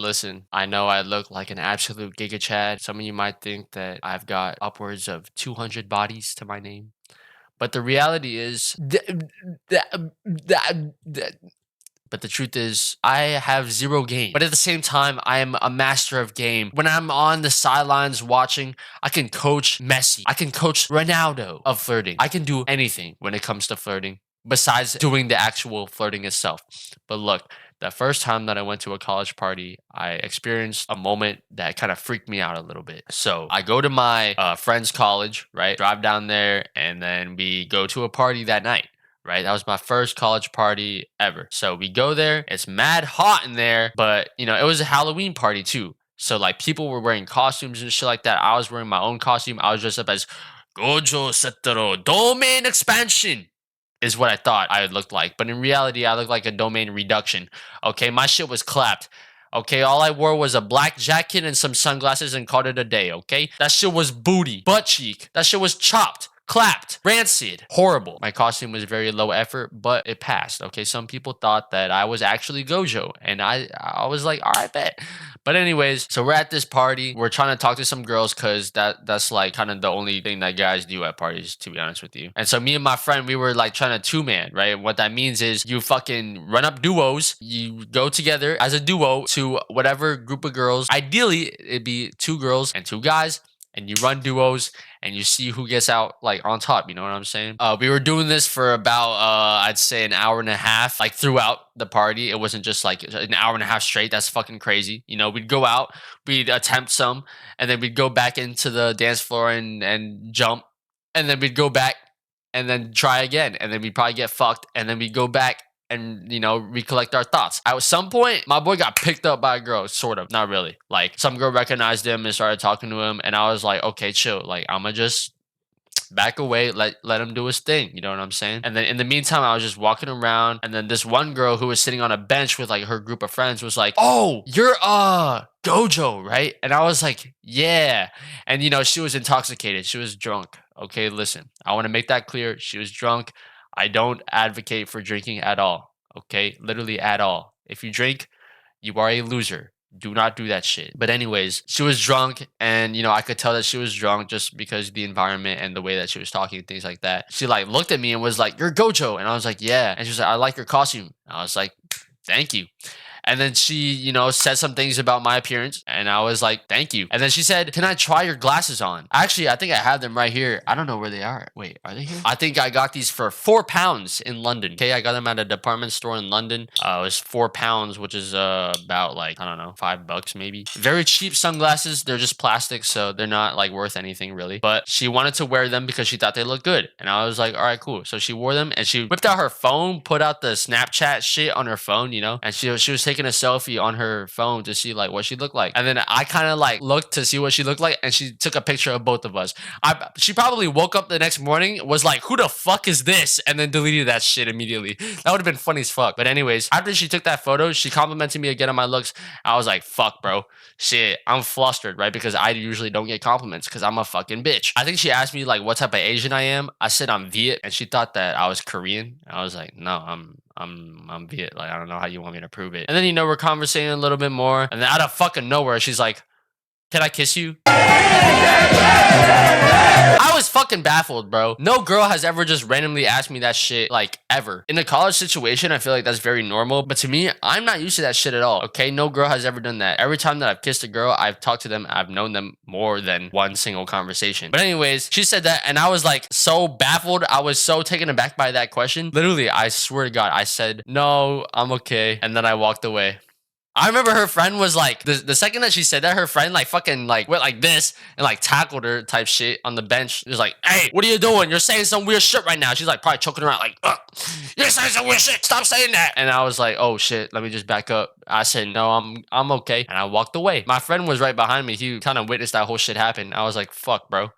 Listen, I know I look like an absolute Giga Chad. Some of you might think that I've got upwards of 200 bodies to my name. But the reality is, but the truth is, I have zero game. But at the same time, I am a master of game. When I'm on the sidelines watching, I can coach Messi. I can coach Ronaldo of flirting. I can do anything when it comes to flirting besides doing the actual flirting itself. But look, the first time that I went to a college party, I experienced a moment that kind of freaked me out a little bit. So I go to my friend's college, right? Drive down there, and then we go to a party that night. Right, that was my first college party ever. So we go there. It's mad hot in there, but it was a Halloween party too. So like people were wearing costumes and shit like that. I was wearing my own costume. I was dressed up as Gojo Satoru Domain Expansion is what I thought I looked like. But in reality, I looked like a domain reduction. Okay, my shit was clapped. Okay, all I wore was a black jacket and some sunglasses and called it a day. Okay, that shit was booty, butt cheek. That shit was chopped. Clapped, rancid, horrible. My costume was very low effort, but it passed. Okay, some people thought that I was actually Gojo, and I was like, all right, bet. But anyways, so we're at this party. We're trying to talk to some girls because that's like kind of the only thing that guys do at parties, to be honest with you. And so me and my friend, we were like trying to two-man, right? What that means is you fucking run up duos. You go together as a duo to whatever group of girls. Ideally, it'd be two girls and two guys, and you run duos and you see who gets out like on top. You know what I'm saying? We were doing this for about I'd say an hour and a half, like throughout the party. It wasn't just like an hour and a half straight. That's fucking crazy. We'd go out, we'd attempt some, and then we'd go back into the dance floor and jump, and then we'd go back and then try again, and then we'd probably get fucked, and then we'd go back and recollect our thoughts. At some point, my boy got picked up by a girl, sort of, not really. Like some girl recognized him and started talking to him, and I was like, okay, chill. Like I'ma just back away, let him do his thing. You know what I'm saying? And then in the meantime, I was just walking around, and then this one girl who was sitting on a bench with like her group of friends was like, "Oh, you're Gojo, right?" And I was like, "Yeah." And she was intoxicated. She was drunk. Okay, listen, I want to make that clear. She was drunk. I don't advocate for drinking at all. Okay, literally at all. If you drink, you are a loser. Do not do that shit. But anyways, she was drunk, and I could tell that she was drunk just because the environment and the way that she was talking and things like that. She like looked at me and was like, "You're Gojo," and I was like, "Yeah." And she was like, "I like your costume." I was like, "Thank you." And then she, said some things about my appearance, and I was like, "Thank you." And then she said, "Can I try your glasses on?" Actually, I think I have them right here. I don't know where they are. Wait, are they here? I think I got these for £4 in London. Okay, I got them at a department store in London. It was £4, which is about like, I don't know, $5 maybe. Very cheap sunglasses. They're just plastic, so they're not like worth anything really. But she wanted to wear them because she thought they looked good, and I was like, "All right, cool." So she wore them, and she whipped out her phone, put out the Snapchat shit on her phone, and she was taking a selfie on her phone to see like what she looked like. And then I kind of like looked to see what she looked like, and she took a picture of both of us. She probably woke up the next morning, was like, "Who the fuck is this?" And then deleted that shit immediately. That would have been funny as fuck. But anyways, after she took that photo, she complimented me again on my looks. I was like, "Fuck, bro. Shit, I'm flustered," right? Because I usually don't get compliments because I'm a fucking bitch. I think she asked me like what type of Asian I am. I said I'm Viet, and she thought that I was Korean. I was like, "No, I'm Viet. Like I don't know how you want me to prove it." And then we're conversating a little bit more, and then out of fucking nowhere, she's like, "Can I kiss you?" I was fucking baffled, bro. No girl has ever just randomly asked me that shit, like, ever. In a college situation, I feel like that's very normal, but to me, I'm not used to that shit at all, okay? No girl has ever done that. Every time that I've kissed a girl, I've talked to them, I've known them more than one single conversation. But anyways, she said that, and I was like so baffled. I was so taken aback by that question. Literally, I swear to God, I said, "No, I'm okay." And then I walked away. I remember her friend was like, the second that she said that, her friend like fucking like went like this and like tackled her type shit on the bench. She was like, "Hey, what are you doing? You're saying some weird shit right now." She's like probably choking her out like, "You're saying some weird shit. Stop saying that." And I was like, "Oh shit, let me just back up." I said, "No, I'm okay." And I walked away. My friend was right behind me. He kind of witnessed that whole shit happen. I was like, "Fuck, bro.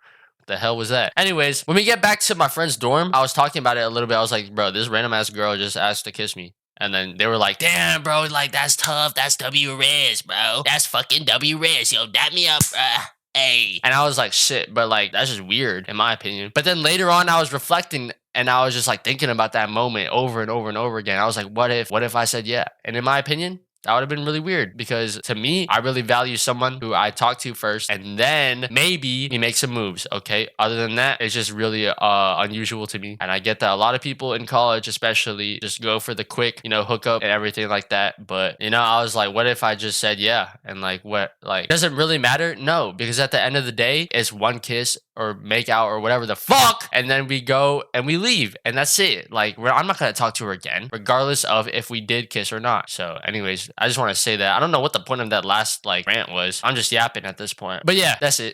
The hell was that?" Anyways, when we get back to my friend's dorm, I was talking about it a little bit. I was like, "Bro, this random ass girl just asked to kiss me." And then they were like, "Damn, bro, like that's tough. That's W Riz, bro. That's fucking W Riz. Yo, dap me up, bruh. Hey." And I was like, "Shit," but like that's just weird in my opinion. But then later on, I was reflecting, and I was just like thinking about that moment over and over and over again. I was like, what if I said yeah? And in my opinion, That would have been really weird because to me, I really value someone who I talk to first and then maybe we make some moves. Okay. Other than that, it's just really unusual to me. And I get that a lot of people in college, especially, just go for the quick, hookup and everything like that. But, I was like, what if I just said yeah? And like, what, like, does it really matter? No, because at the end of the day, it's one kiss or make out or whatever the fuck. And then we go and we leave. And that's it. Like, I'm not going to talk to her again, regardless of if we did kiss or not. So, anyways, I just want to say that. I don't know what the point of that last, like, rant was. I'm just yapping at this point. But yeah, that's it.